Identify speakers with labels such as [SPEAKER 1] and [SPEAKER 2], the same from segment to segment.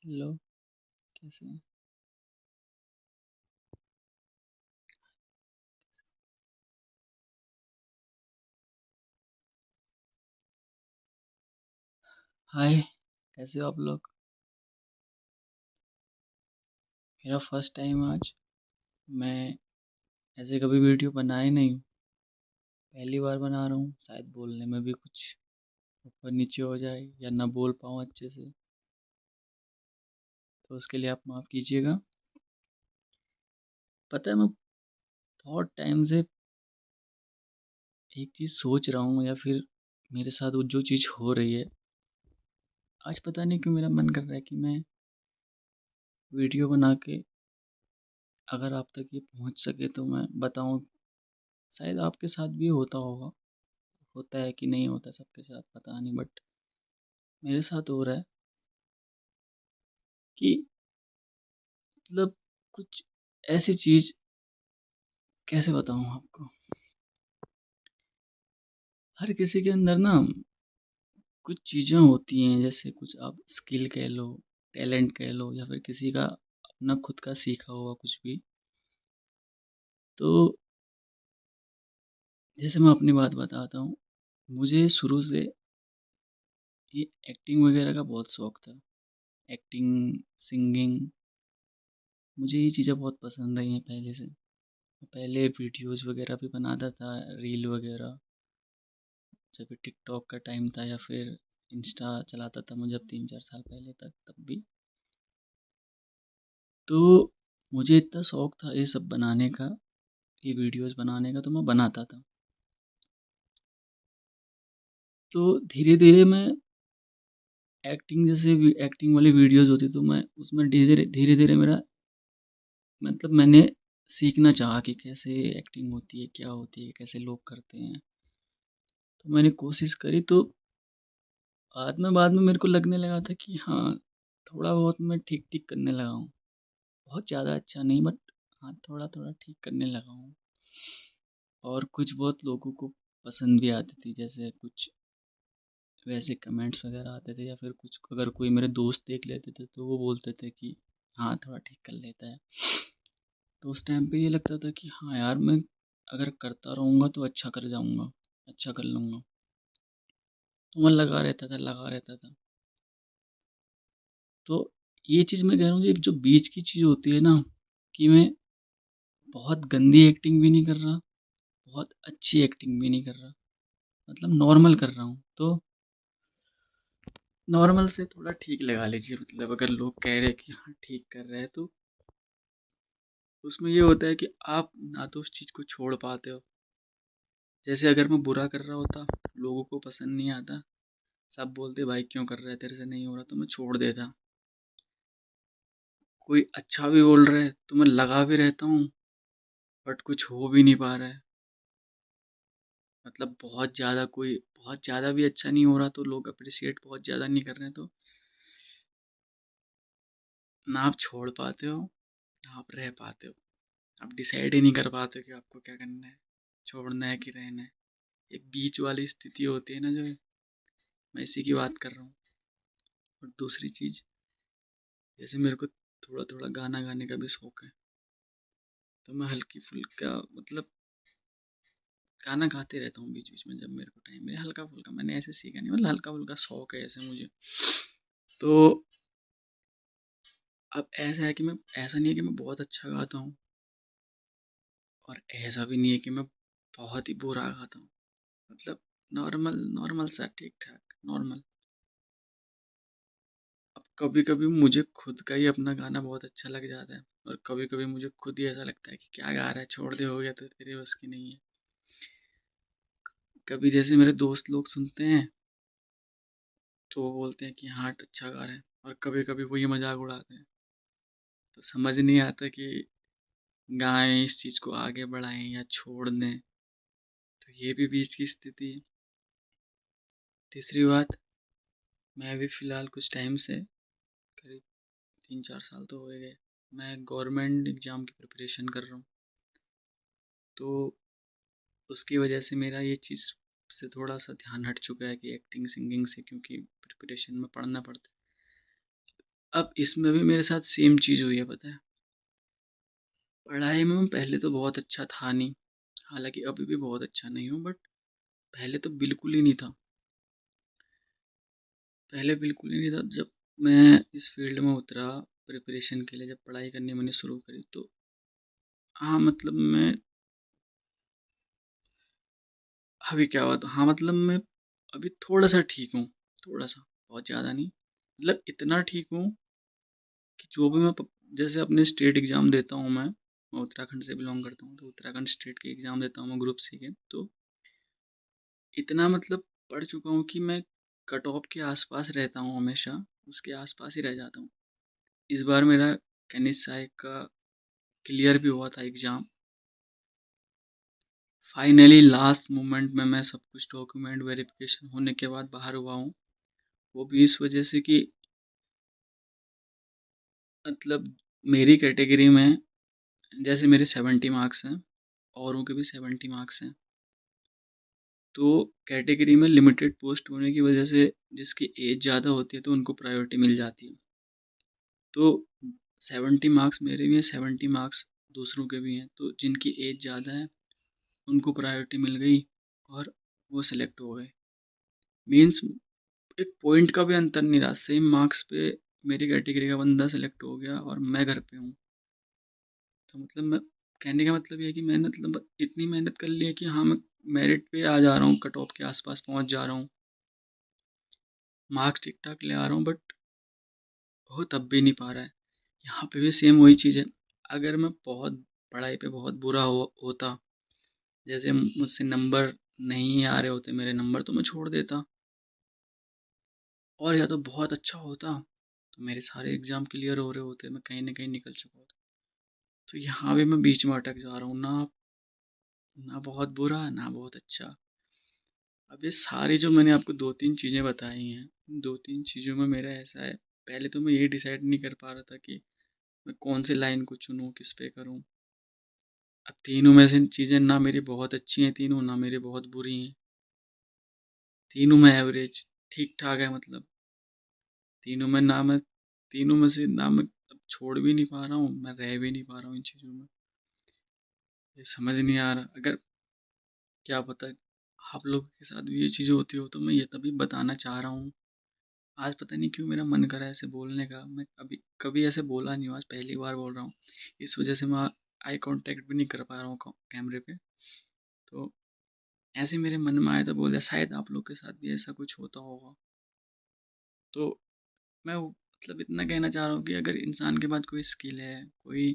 [SPEAKER 1] Hello, कैसे हैं? हाय, कैसे हो आप लोग? मेरा फर्स्ट टाइम आज। मैं ऐसे कभी वीडियो बनाए नहीं हूँ। पहली बार बना रहा हूँ। शायद बोलने में भी कुछ ऊपर नीचे हो जाए या ना बोल पाऊँ अच्छे से, तो उसके लिए आप माफ़ कीजिएगा। पता है, मैं बहुत टाइम से एक चीज़ सोच रहा हूँ, या फिर मेरे साथ वो जो चीज़ हो रही है, आज पता नहीं क्यों मेरा मन कर रहा है कि मैं वीडियो बना के अगर आप तक ये पहुँच सके तो मैं बताऊँ। शायद आपके साथ भी होता होगा, होता है कि नहीं होता सबके साथ पता नहीं, बट मेरे साथ हो रहा है कि मतलब कुछ ऐसी चीज़, कैसे बताऊँ आपको? हर किसी के अंदर ना कुछ चीज़ें होती हैं, जैसे कुछ आप स्किल कह लो, टैलेंट कह लो, या फिर किसी का अपना खुद का सीखा हुआ कुछ भी। तो जैसे मैं अपनी बात बताता हूँ, मुझे शुरू से ये एक्टिंग वगैरह का बहुत शौक था। एक्टिंग, सिंगिंग, मुझे ये चीज़ें बहुत पसंद रही हैं पहले से। पहले वीडियोज़ वगैरह भी बनाता था, रील वगैरह, जब भी टिकटॉक का टाइम था, या फिर इंस्टा चलाता था मैं जब 3-4 साल पहले तक, तब भी। तो मुझे इतना शौक था ये सब बनाने का, ये वीडियोज़ बनाने का, तो मैं बनाता था। तो धीरे-धीरे मैं एक्टिंग, जैसे एक्टिंग वाली वीडियोज़ होती, तो मैं उसमें धीरे-धीरे मेरा मतलब मैंने सीखना चाहा कि कैसे एक्टिंग होती है, क्या होती है, कैसे लोग करते हैं। तो मैंने कोशिश करी, तो बाद में मेरे को लगने लगा था कि हाँ, थोड़ा बहुत मैं ठीक-ठीक करने लगा हूँ। बहुत ज़्यादा अच्छा नहीं, बट हाँ, थोड़ा-थोड़ा ठीक करने लगा हूँ। और कुछ बहुत लोगों को पसंद भी आती थी, जैसे कुछ वैसे कमेंट्स वगैरह आते थे, या फिर कुछ अगर कोई मेरे दोस्त देख लेते थे तो वो बोलते थे कि हाँ, थोड़ा ठीक कर लेता है। तो उस टाइम पे ये लगता था कि हाँ यार, मैं अगर करता रहूँगा तो अच्छा कर जाऊँगा, अच्छा कर लूँगा। तो मैं लगा रहता था। तो ये चीज़ मैं कह रहा हूँ, ये जो बीच की चीज़ होती है ना, कि मैं बहुत गंदी एक्टिंग भी नहीं कर रहा, बहुत अच्छी एक्टिंग भी नहीं कर रहा, मतलब नॉर्मल कर रहा हूँ। तो नॉर्मल से थोड़ा ठीक लगा लीजिए, मतलब अगर लोग कह रहे हैं कि हाँ ठीक कर रहे हैं, तो उसमें ये होता है कि आप ना तो उस चीज़ को छोड़ पाते हो। जैसे अगर मैं बुरा कर रहा होता, लोगों को पसंद नहीं आता, सब बोलते भाई क्यों कर रहा है, तेरे से नहीं हो रहा, तो मैं छोड़ देता। कोई अच्छा भी बोल रहा है तो मैं लगा भी रहता हूँ, बट कुछ हो भी नहीं पा रहा है। मतलब बहुत ज़्यादा भी अच्छा नहीं हो रहा, तो लोग अप्रिशिएट बहुत ज़्यादा नहीं कर रहे हैं, तो ना आप छोड़ पाते हो, ना आप रह पाते हो। आप डिसाइड ही नहीं कर पाते हो कि आपको क्या करना है, छोड़ना है कि रहना है। एक बीच वाली स्थिति होती है ना, जो मैं इसी की बात कर रहा हूँ। और दूसरी चीज़, जैसे मेरे को थोड़ा थोड़ा गाना गाने का भी शौक है, तो मैं हल्की फुल्का मतलब गाना गाते रहता हूँ बीच बीच में जब मेरे को टाइम मिले। हल्का फुल्का मैंने ऐसे सीखा नहीं, मतलब हल्का फुल्का शौक है ऐसे मुझे। तो अब ऐसा है कि मैं, ऐसा नहीं है कि मैं बहुत अच्छा गाता हूँ, और ऐसा भी नहीं है कि मैं बहुत ही बुरा गाता हूँ। मतलब नॉर्मल, नॉर्मल सा, ठीक ठाक नॉर्मल। अब कभी कभी मुझे खुद का ही अपना गाना बहुत अच्छा लग जाता है, और कभी कभी मुझे खुद ही ऐसा लगता है कि क्या गा रहा है, छोड़ दे, हो गया, तो तेरे बस की नहीं है। कभी जैसे मेरे दोस्त लोग सुनते हैं, तो वो बोलते हैं कि हाँ अच्छा गा रहे हैं, और कभी कभी वही मजाक उड़ाते हैं। तो समझ नहीं आता कि गाएं, इस चीज़ को आगे बढ़ाएं या छोड़ दें। तो ये भी बीच की स्थिति है। तीसरी बात, मैं अभी फ़िलहाल कुछ टाइम से, करीब 3-4 साल तो हो ही गए, मैं गवर्नमेंट एग्ज़ाम की प्रिपरेशन कर रहा हूँ। तो उसकी वजह से मेरा ये चीज़ से थोड़ा सा ध्यान हट चुका है कि एक्टिंग सिंगिंग से, क्योंकि प्रिपरेशन में पढ़ना पड़ता है। अब इसमें भी मेरे साथ सेम चीज़ हुई है, पता है? पढ़ाई में मैं पहले तो बहुत अच्छा था नहीं, हालाँकि अभी भी बहुत अच्छा नहीं हूँ, बट पहले तो बिल्कुल ही नहीं था। पहले बिल्कुल ही नहीं था। जब मैं इस फ़ील्ड में उतरा प्रिपरेशन के लिए, जब पढ़ाई करनी मैंने शुरू करी, तो हाँ, मतलब मैं अभी क्या हुआ था, हाँ, मतलब मैं अभी थोड़ा-सा ठीक हूँ, थोड़ा-सा, बहुत ज़्यादा नहीं। मतलब इतना ठीक हूँ कि जो भी मैं प जैसे अपने स्टेट एग्ज़ाम देता हूँ मैं उत्तराखंड से बिलॉन्ग करता हूँ, तो उत्तराखंड स्टेट के एग्ज़ाम देता हूँ मैं ग्रुप सी के, तो इतना मतलब पढ़ चुका हूँ कि मैं कट ऑफ के आस-पास रहता हूँ हमेशा, उसके आस-पास ही रह जाता हूँ। इस बार मेरा कैनिस सहायक का क्लियर भी हुआ था एग्ज़ाम। फाइनली लास्ट मोमेंट में मैं सब कुछ डॉक्यूमेंट वेरिफिकेशन होने के बाद बाहर हुआ हूँ। वो भी इस वजह से कि मतलब मेरी कैटेगरी में जैसे मेरे 70 मार्क्स हैं, औरों के भी 70 मार्क्स हैं। तो कैटेगरी में लिमिटेड पोस्ट होने की वजह से जिसकी एज ज़्यादा होती है तो उनको प्रायोरिटी मिल जाती है। तो 70 मार्क्स मेरे भी हैं, 70 मार्क्स दूसरों के भी हैं। तो जिनकी एज ज़्यादा है उनको प्रायोरिटी मिल गई और वो सिलेक्ट हो गए। मीन्स एक पॉइंट का भी अंतर नहीं रहा, सेम मार्क्स पे मेरी कैटेगरी का बंदा सेलेक्ट हो गया और मैं घर पे हूँ। तो मतलब मैं कहने का मतलब ये है कि मैंने मतलब इतनी मेहनत कर ली है कि हाँ, मैं मेरिट पे आ जा रहा हूँ, कट ऑफ के आसपास पहुँच जा रहा हूँ, मार्क्स ठीक ठाक ले आ रहा हूँ, बट हो तब भी नहीं पा रहा है। यहाँ पे भी सेम वही चीज़ है। अगर मैं बहुत पढ़ाई पे बहुत बुरा होता, जैसे मुझसे नंबर नहीं आ रहे होते मेरे नंबर, तो मैं छोड़ देता, और या तो बहुत अच्छा होता तो मेरे सारे एग्ज़ाम क्लियर हो रहे होते, मैं कहीं ना कहीं निकल चुका होता। तो यहाँ भी मैं बीच में अटक जा रहा हूँ, ना ना बहुत बुरा ना बहुत अच्छा। अब ये सारी जो मैंने आपको दो तीन चीज़ें बताई हैं, दो तीन चीज़ों में मेरा ऐसा है, पहले तो मैं ये डिसाइड नहीं कर पा रहा था कि मैं कौन सी लाइन को चुनूँ, किस पे करूँ। अब तीनों में से चीज़ें ना मेरी बहुत अच्छी हैं तीनों, ना मेरी बहुत बुरी हैं। तीनों में एवरेज ठीक ठाक है, मतलब तीनों में ना मैं तीनों में से ना मैं अब छोड़ भी नहीं पा रहा हूँ, मैं रह भी नहीं पा रहा हूँ इन चीज़ों में। ये समझ नहीं आ रहा, अगर क्या पता आप लोगों के साथ भी ये चीज़ें होती हो तो मैं ये तभी बताना चाह रहा हूँ। आज पता नहीं क्यों मेरा मन करा ऐसे बोलने का, मैं अभी कभी ऐसे बोला नहीं हूँ, आज पहली बार बोल रहा हूँ। इस वजह से मैं आई कांटेक्ट भी नहीं कर पा रहा हूँ कैमरे पे। तो ऐसे मेरे मन में आया तो बोल दिया, शायद आप लोग के साथ भी ऐसा कुछ होता होगा। तो मैं मतलब इतना कहना चाह रहा हूँ कि अगर इंसान के पास कोई स्किल है, कोई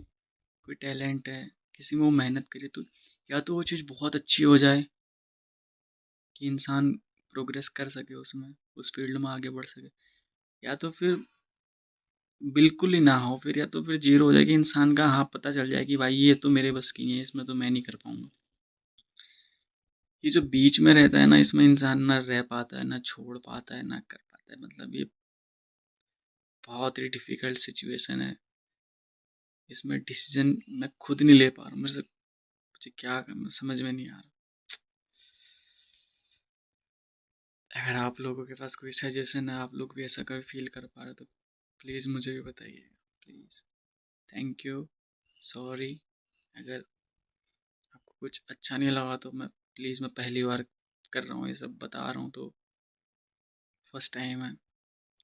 [SPEAKER 1] कोई टैलेंट है, किसी में वो मेहनत करे, तो या तो वो चीज़ बहुत अच्छी हो जाए कि इंसान प्रोग्रेस कर सके उसमें, उस फील्ड में आगे बढ़ सके, या तो फिर बिल्कुल ही ना हो, फिर या तो फिर ज़ीरो हो जाए कि इंसान का हाँ पता चल जाए कि भाई ये तो मेरे बस की नहीं है, इसमें तो मैं नहीं कर पाऊँगा। ये जो बीच में रहता है ना, इसमें इंसान ना रह पाता है, ना छोड़ पाता है, ना कर पाता है। मतलब ये बहुत ही डिफ़िकल्ट सिचुएशन है। इसमें डिसीज़न मैं खुद नहीं ले पा रहा हूँ। मेरे से मुझे क्या करना समझ में नहीं आ रहा। अगर आप लोगों के पास कोई सजेशन है, आप लोग भी ऐसा कभी फ़ील कर पा रहे हो, तो प्लीज़ मुझे भी बताइए, प्लीज़। Thank you. सॉरी अगर आपको कुछ अच्छा नहीं लगा तो मैं प्लीज़, मैं पहली बार कर रहा हूँ ये सब बता रहा हूँ, तो फर्स्ट टाइम है,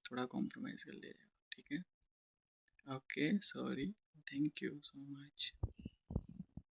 [SPEAKER 1] थोड़ा कॉम्प्रोमाइज़ कर लीजिएगा, ठीक है? Okay, sorry, thank you so much.